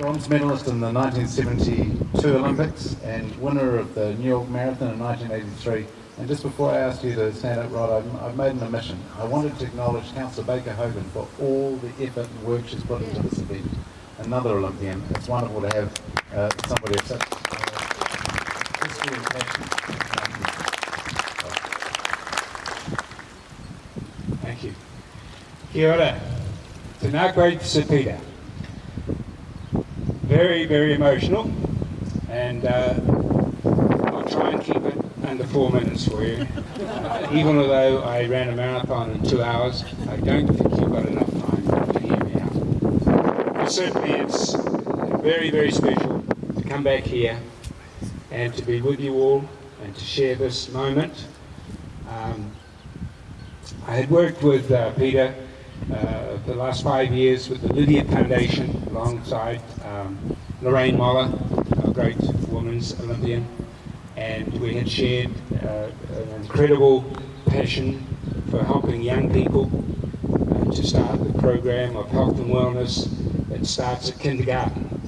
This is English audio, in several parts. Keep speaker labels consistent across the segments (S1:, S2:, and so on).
S1: bronze medalist in the 1972 Olympics and winner of the New York Marathon in 1983. And just before I ask you to stand up, Rod, I've made an omission. I wanted to acknowledge Councillor Baker Hogan for all the effort and work she's put into this event. Another Olympian. It's wonderful to have somebody of such history and passion.
S2: Thank you. Kia ora. Tēnā koe Sir Peter. Very, very emotional, and I'll try and keep it under 4 minutes for you. Even although I ran a marathon in 2 hours, I don't think you've got enough time to hear me out. But certainly it's very, very special to come back here and to be with you all and to share this moment. I had worked with Peter for the last 5 years with the Lydia Foundation alongside Lorraine Moller, a great women's Olympian, and we had shared an incredible passion for helping young people to start the program of health and wellness that starts at kindergarten,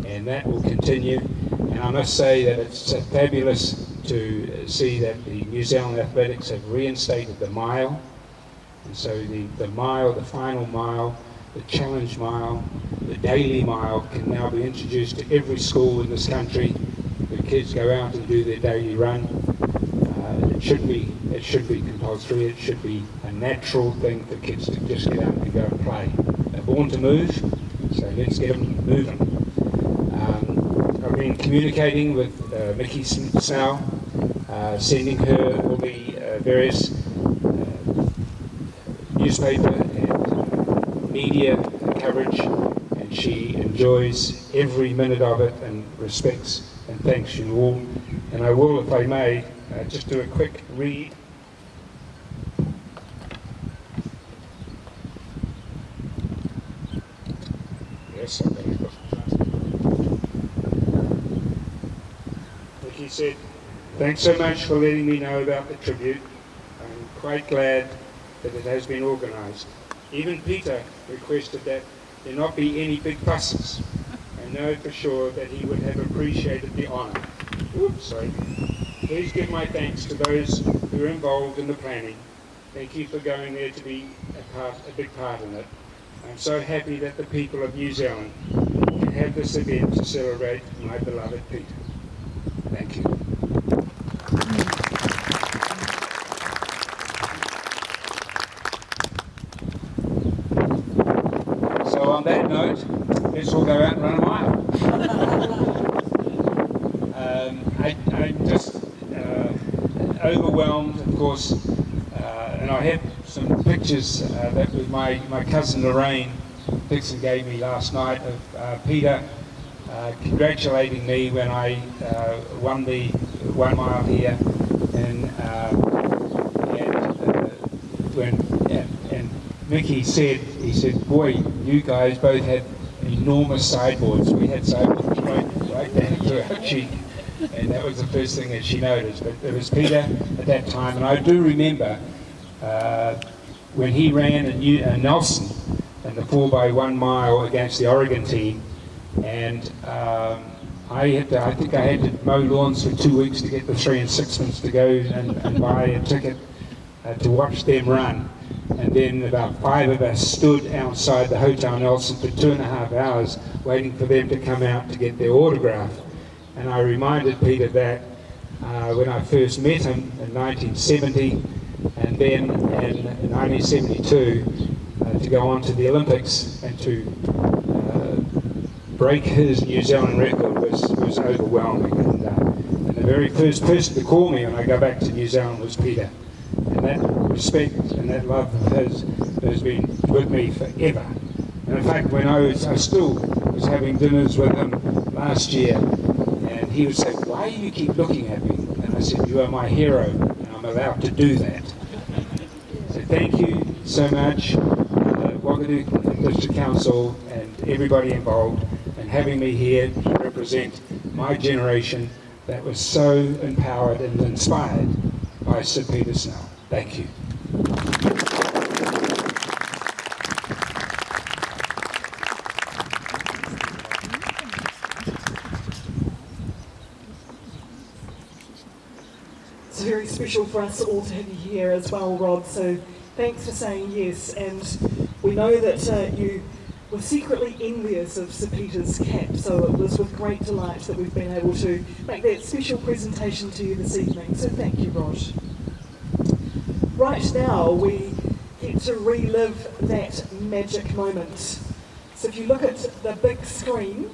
S2: and that will continue. And I must say that it's fabulous to see that the New Zealand Athletics have reinstated the mile. And so the mile, the final mile, the challenge mile, the daily mile can now be introduced to every school in this country where kids go out and do their daily run. It should be compulsory. It should be a natural thing for kids to just get out and go and play. They're born to move, so let's get them moving. I've been communicating with Mickey Snell, sending her all the various newspaper and media coverage, and she enjoys every minute of it and respects and thanks you all. And I will, if I may, just do a quick read. Yes, I'm going to go. He said, "Thanks so much for letting me know about the tribute. I'm quite glad that it has been organised. Even Peter requested that there not be any big fusses. I know for sure that he would have appreciated the honour. Oops, sorry. Please give my thanks to those who are involved in the planning. Thank you for going there to be a big part in it. I'm so happy that the people of New Zealand can have this event to celebrate my beloved Peter. Thank you." So on that note, let's all go out and run a mile. I'm just overwhelmed, of course, and I have some pictures that with my cousin Lorraine Dixon gave me last night of Peter congratulating me when I won the 1 mile here, and Mickey said, "Boy, you guys both had enormous sideboards." We had sideboards right down to our cheek, and that was the first thing that she noticed. But it was Peter at that time, and I do remember when he ran in Nelson in the 4x1 mile against the Oregon team, and I think I had to mow lawns for 2 weeks to get the 3 and 6 to go and buy a ticket to watch them run. And then about 5 of us stood outside the Hotel Nelson for 2.5 hours waiting for them to come out to get their autograph. And I reminded Peter that when I first met him in 1970, and then in 1972 to go on to the Olympics and to break his New Zealand record was overwhelming. And the very first person to call me when I go back to New Zealand was Peter. And that respect and that love of his has been with me forever. And in fact, when I still was having dinners with him last year, and he would say, "Why do you keep looking at me?" And I said, "You are my hero, and I'm allowed to do that." So thank you so much, Wagadu District Council and everybody involved, and having me here to represent my generation that was so empowered and inspired by Sir Peter Snell. Thank you.
S3: special for us all to have you here as well, Rod, so thanks for saying yes. And we know that you were secretly envious of Sir Peter's cap, so it was with great delight that we've been able to make that special presentation to you this evening, so thank you, Rod. Right now, we get to relive that magic moment. So if you look at the big screen,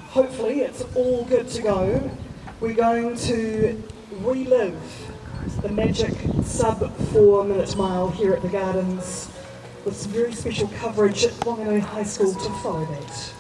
S3: hopefully it's all good to go. We're going to relive the magic sub-4 minute mile here at the Gardens with some very special coverage at Whanganui High School to follow that.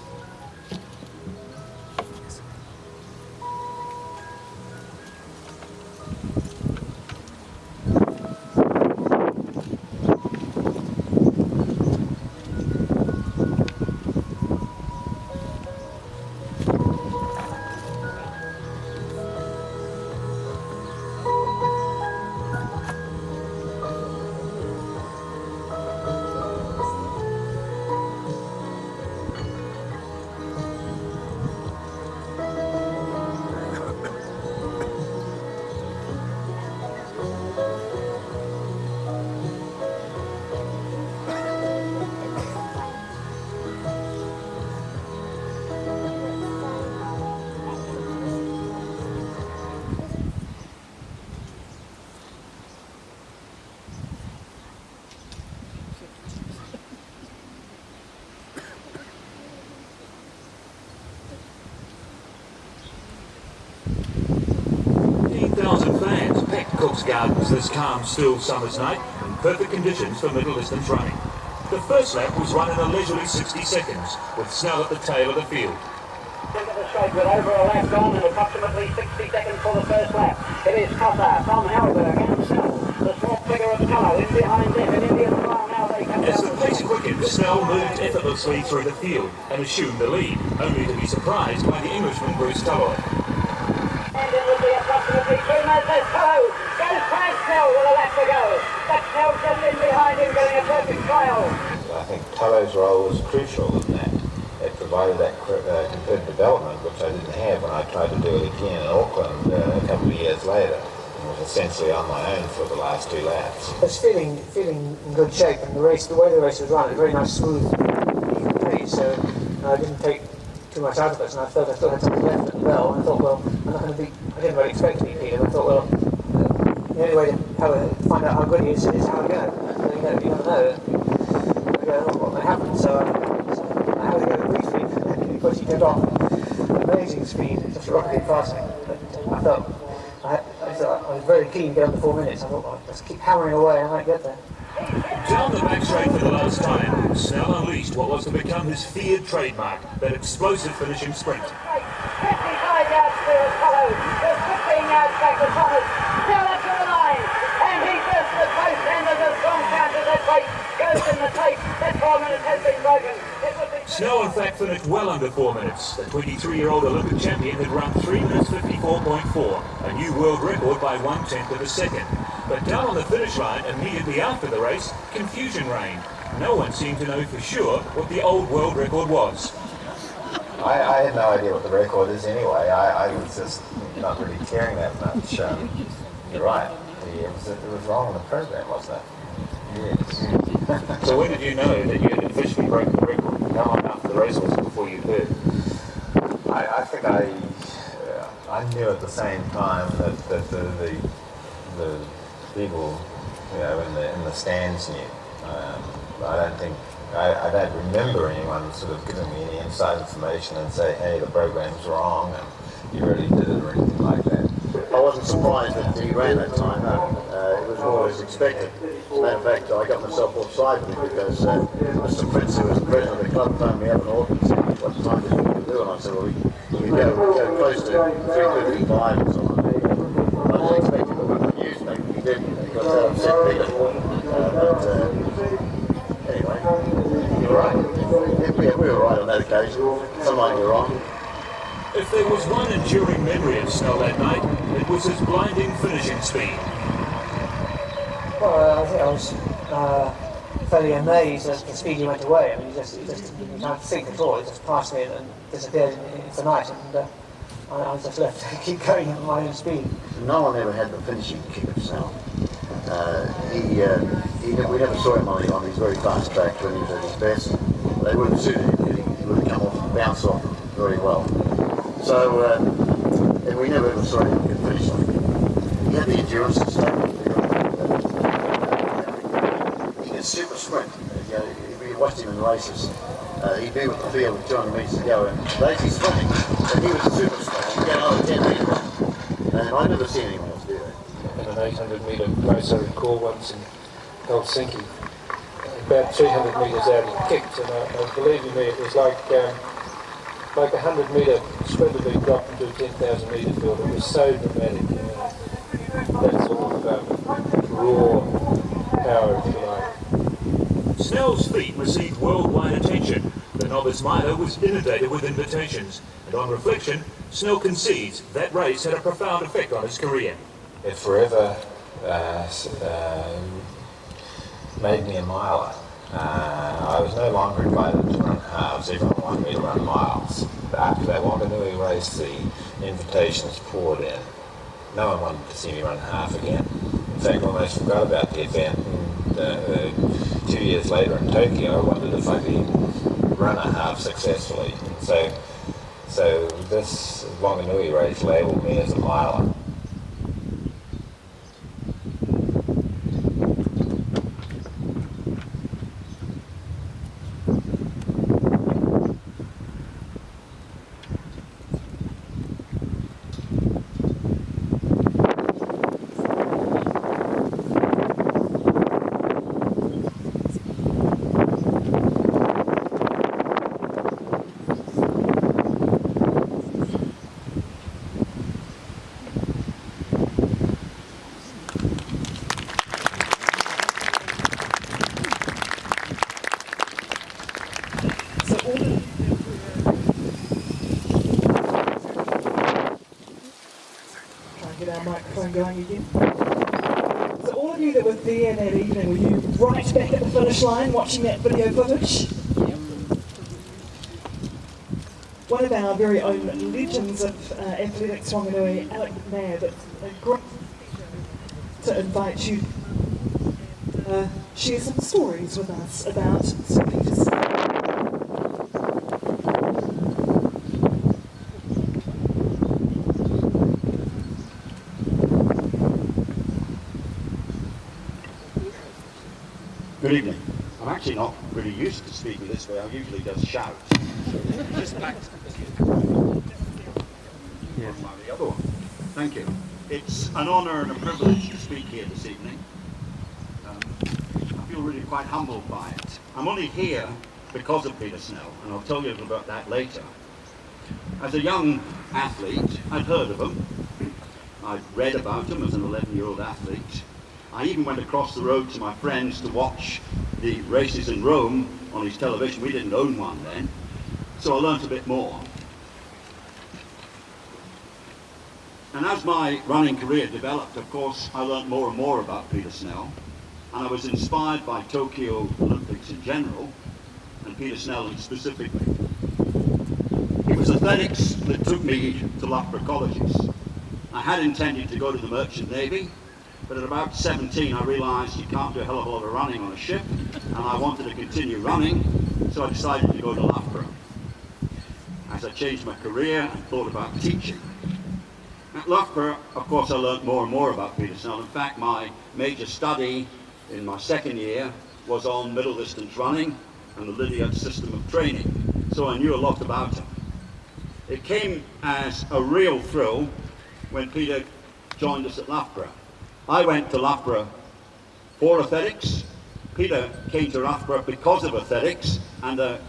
S4: 15,000 fans packed Cook's Gardens this calm, still summer's night in perfect conditions for middle distance running. The first lap was run in a leisurely 60 seconds, with Snell at the tail of the field.
S5: Into the straight with over a lap gone and approximately 60 seconds for the first lap. It is Cotter from Halberg and Snell, the small figure of Colour in behind them. In Indian style now they come
S4: As
S5: down.
S4: the pace quickened, Snell moved effortlessly through the field and assumed the lead, only to be surprised by the Englishman Bruce Tulloy.
S5: And it would be approximately 3 minutes as Colour goes past Snell with a lap to go. But Snell just in behind him getting a perfect trial.
S6: I think Tulloy's role was crucial in that. It provided that competitive development, which I didn't have when I tried to do it again in Auckland a couple of years later. I was essentially on my own for the last 2 laps.
S7: I was feeling in good shape, and the way the race was run, a very nice, smooth, even pace. So I didn't take too much out of it, and I felt I still had something left at the bell. And I thought, well, I'm not going to be. I didn't really expect to be Peter. But I thought, well, the only way to find out how good he is how to go. And you never know. What may happen. So I had to go briefly, and because he kept off amazing speed, just rocketed past me. But I felt. I was very keen to get under 4 minutes. I thought, well, just keep hammering away, I might get there.
S4: Down the back straight for the last time, Snell unleashed what was to become his feared trademark, that explosive finishing sprint.
S5: 55 yards clear of Colour, there's 15 yards back to Thomas. Now up to the line, and he bursts the post, and there's a strong counter that weight goes in the tape. That 4 minutes has been broken.
S4: Snell in fact finished well under 4 minutes. The 23-year-old Olympic champion had run 3 minutes 54.4, a new world record by 1/10 of a second. But down on the finish line immediately after the race, confusion reigned. No one seemed to know for sure what the old world record was.
S6: I had no idea what the record is anyway. I was just not really caring that much. You're right. It was wrong in the program, wasn't it? Yes.
S4: So when did you know that you had officially broken the record? How long after the race was it before you heard?
S6: I think I knew at the same time that the people, in the stands knew. I don't remember anyone sort of giving me any inside information and say, hey, the program's wrong and you really did it or anything like that.
S8: I wasn't surprised that he ran that time, no. It was more as expected. As a matter of fact, I got myself offside with him because Mr. Prince, who was the president of the club, phoned me up in Auckland and said, what time did you do? And I said, well, you go close to 3:55 or something. I didn't expect him to put the news, maybe he didn't, because that upset Peter. Anyway, you were right. We were right on that occasion. Some might be wrong.
S4: If there was one enduring memory of Snell that night, it was his blinding finishing speed.
S7: Well, I think I was fairly amazed at the speed he went away. I mean, he just didn't have to think at all. He just passed me and disappeared into the night. And I just left to keep going at my own speed.
S8: No one ever had the finishing kick of Snell. We never saw him on these very fast tracks when he was at his best. They wouldn't suit him. He would come off and bounce off very well. So, and we never ever saw him finish like him. He had the endurance to stay. He did super sprint. If you watched him in races, he'd be with the field with 200 metres to go, and they'd sprinting, and he was a super sprinter. He'd get another 10 metres run. And I've never seen anyone else do that.
S9: In an 800 metre race I recall once in Helsinki, about 300 metres out he kicked, and believe you me, it was like a 100 metre sprinter being dropped into a 10,000 metre field. It was so dramatic, that sort of raw power, if you like.
S4: Snell's feat received worldwide attention. The novice miler was inundated with invitations, and on reflection, Snell concedes that race had a profound effect on his career.
S6: It forever made me a miler. I was no longer invited to run halves. Everyone wanted me to run miles. After that Wanganui race, the invitations poured in. No one wanted to see me run half again. In fact, I almost forgot about the event. And, 2 years later in Tokyo, I wondered if I could run a half successfully. So this Wanganui race labelled me as a miler.
S3: Microphone going again. So all of you that were there that evening, were you right back at the finish line watching that video footage? One of our very own legends of athletics, Wanganui, Alec McNabb, it's a great to invite you to share some stories with us about St. Peter's.
S10: Good evening. I'm actually not really used to speaking this way. I usually just shout. Just back to the other one. Thank you. It's an honour and a privilege to speak here this evening. I feel really quite humbled by it. I'm only here because of Peter Snell, and I'll tell you a little about that later. As a young athlete, I'd heard of him. I'd read about him as an 11-year-old athlete. I even went across the road to my friends to watch the races in Rome on his television. We didn't own one then, so I learnt a bit more. And as my running career developed, of course, I learnt more and more about Peter Snell, and I was inspired by Tokyo Olympics in general, and Peter Snell specifically. It was athletics that took me to Loughborough colleges. I had intended to go to the Merchant Navy, but at about 17 I realised you can't do a hell of a lot of running on a ship, and I wanted to continue running, so I decided to go to Loughborough. As I changed my career and thought about teaching. At Loughborough, of course, I learnt more and more about Peter Snell. In fact, my major study in my second year was on middle distance running and the Lydiard system of training, so I knew a lot about him. It came as a real thrill when Peter joined us at Loughborough. I went to Loughborough for athletics. Peter came to Loughborough because of athletics and a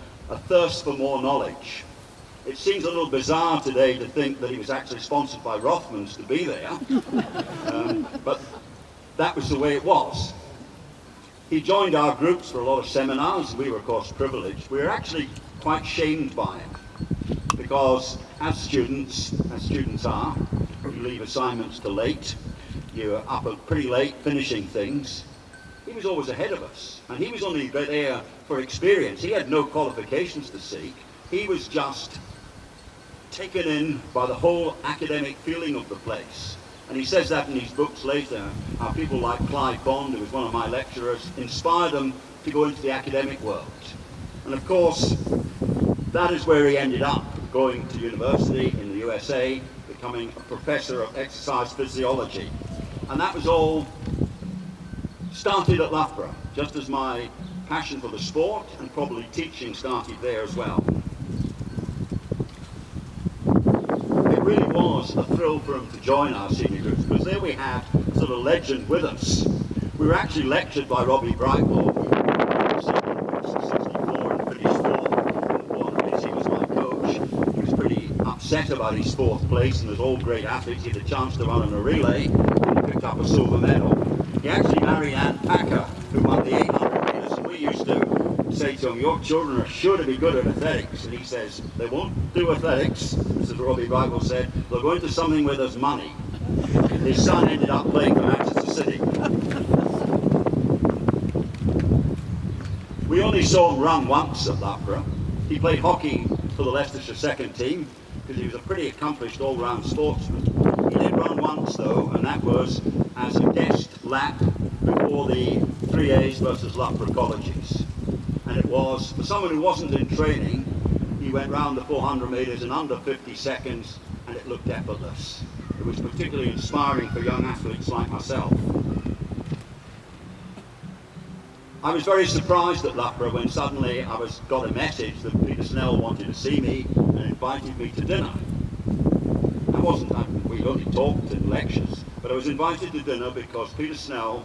S10: thirst for more knowledge. It seems a little bizarre today to think that he was actually sponsored by Rothmans to be there, but that was the way it was. He joined our groups for a lot of seminars. We were, of course, privileged. We were actually quite shamed by him because as students are, you leave assignments till late. You're up pretty late finishing things. He was always ahead of us, and he was only there for experience. He had no qualifications to seek. He was just taken in by the whole academic feeling of the place. And he says that in his books later, how people like Clive Bond, who was one of my lecturers, inspired them to go into the academic world. And of course, that is where he ended up, going to university in the USA, becoming a professor of exercise physiology. And that was all started at Loughborough, just as my passion for the sport and probably teaching started there as well. It really was a thrill for him to join our senior groups, because there we had a sort of legend with us. We were actually lectured by Robbie Brightlaw, who was 64 and finished fourth. Well, he was my coach. He was pretty upset about his fourth place, and there's all great athletes. He had a chance to run in a relay and picked up a silver medal. He actually married Ann Packer, who won the 800 metres, and we used to say to him, your children are sure to be good at athletics. And he says, they won't do athletics, as Robbie Brightlaw said, they'll go into something where there's money. His son ended up playing for Manchester City. We only saw him run once at Loughborough. He played hockey for the Leicestershire second team, because he was a pretty accomplished all-round sportsman. He did run once though, and that was as a guest lap before the 3As versus Loughborough colleges. And it was, for someone who wasn't in training, he went round the 400 metres in under 50 seconds, and it looked effortless. It was particularly inspiring for young athletes like myself. I was very surprised at Loughborough when suddenly I got a message that Peter Snell wanted to see me and invited me to dinner. We only talked in lectures, but I was invited to dinner because Peter Snell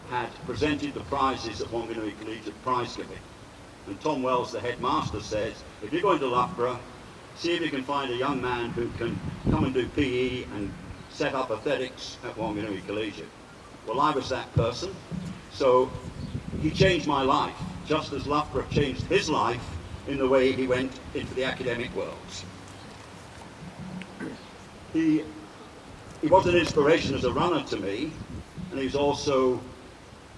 S10: had presented the prizes at Wanganui Collegiate Prize Giving. And Tom Wells, the headmaster, says, if you're going to Loughborough, see if you can find a young man who can come and do PE and set up athletics at Wanganui Collegiate. Well, I was that person, so he changed my life, just as Loughborough changed his life in the way he went into the academic world. He was an inspiration as a runner to me, and he was also,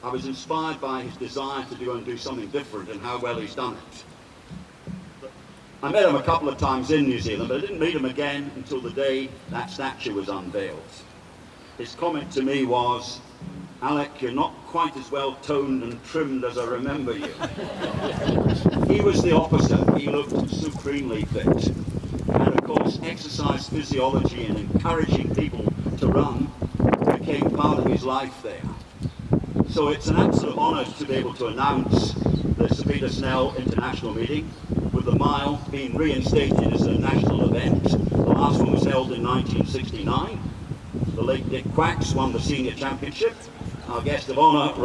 S10: I was inspired by his desire to go and do something different and how well he's done it. I met him a couple of times in New Zealand, but I didn't meet him again until the day that statue was unveiled. His comment to me was, Alec, you're not quite as well toned and trimmed as I remember you. He was the opposite. He looked supremely fit. And of course, exercise physiology and encouraging people to run became part of his life there. So it's an absolute honour to be able to announce the Sir Peter Snell International Meeting, with the mile being reinstated as a national event. The last one was held in 1969. The late Dick Quacks won the senior championship. Our guest of honour,